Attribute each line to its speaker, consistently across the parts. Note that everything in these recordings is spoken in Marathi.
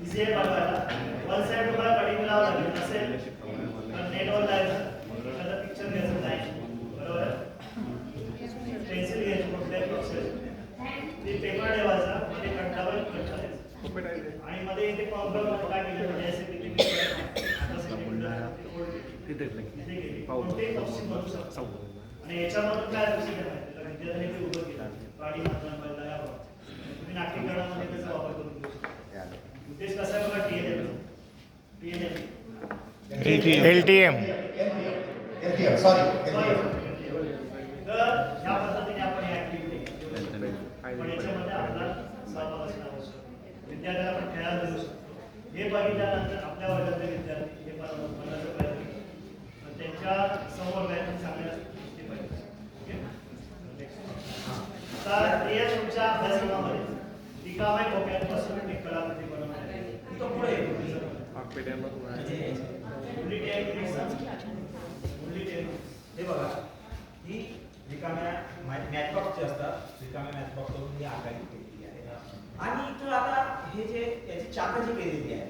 Speaker 1: इझी आहे बघायला. वन साइड तुम्हाला कटिंग लावावं लागेल असेल तर नेटवर जायचं, एखादा पिक्चर घ्यायचं नाही बरोबर आहे. पेन्सिल घ्यायची कुठल्याही पिक्चर, ते पेपर ठेवायचा, मध्ये कंटावर कट करायचं आणि मध्ये इथे कॉम्प्युटर काय केलं म्हणजे असे किती आणि याच्यामधून काय विद्यार्थ्यांनी ते उभं केलं प्राणी माध्यम यावर तुम्ही नाट्यकरणामध्ये त्याचा वापर करून घेऊ शकता. उद्देश कसा आहे बघा
Speaker 2: LTM
Speaker 1: तर ह्या पद्धतीने आपण ही ऍक्टिव्हिटी पण याच्यामध्ये आपला सहभाग असणं आवश्यक. विद्यार्थ्यांना आपण खेळायला देऊ शकतो. हे बघितल्यानंतर आपल्या वर्गातले विद्यार्थी हे बनवण्याचा प्रयत्न करतात, त्यांच्या समोर काहीतरी सांगण्यास गोष्टी पाहिजे. आता या तुमच्या अभ्यासक्रमामध्ये रिकाम्या खोक्यांपासून एक कलाकृती बनवण्यात येते. तो पुढे
Speaker 3: हे बघा, ही रिकाम्या मॅचबॉक्सचे असतात, रिकाम्या मॅचबॉक्सवरून ही आकारणी केलेली आहे. आणि इथं आता हे जे याची चाकं जी केलेली आहे,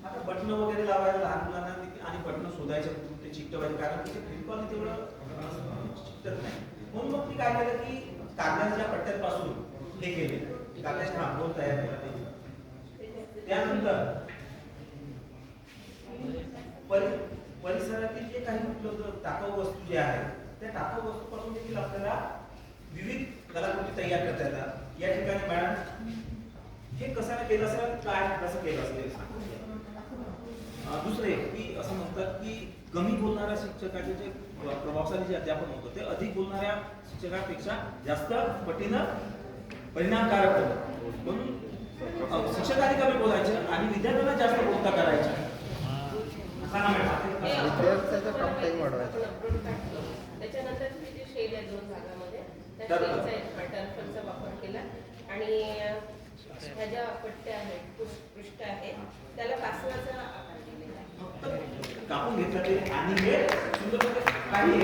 Speaker 3: आता बटणं वगैरे लावायला लहान मुलांना आणि बटणं शोधायचे ते चिकटवायचे, कारण ते बिलकुल तेवढं चिकटत नाही. म्हणून मग मी काय केलं की कागदाच्या पट्ट्यांपासून हे केले, कागदाचे भांडवल तयार केले. त्यानंतर परिसरातील जे काही उपलब्ध टाकाऊ वस्तू जे आहेत त्या टाकाऊ वस्तूपासून देखील आपल्याला विविध कलाकृती तयार करता येतात. या ठिकाणी मॅडम हे कसं केलं असेल, काय कसं केलं असेल. दुसरे की असं म्हणतात की कमी बोलणाऱ्या शिक्षकाचे जे प्रभावशाली जे अध्यापन होतं ते अधिक बोलणाऱ्या शिक्षकापेक्षा जास्त पटीनं परिणामकारक होतं. म्हणून शिक्षकाने कमी बोलायचं आणि विद्यार्थ्यांना जास्त बोलता करायचं.
Speaker 2: विद्यार्थ्याचा टॉप टाइम वाढवायचा.
Speaker 4: त्याच्यानंतर जे शेल आहे 2 भागामध्ये त्या शेलचा टर्फलचा वापर केला आणि ह्या ज्या पट्ट्या आहेत पृष्ठ आहे त्याला कासवाचा आकार दिलेला आहे.
Speaker 3: कापून घेतला आणि हे सुंदर काही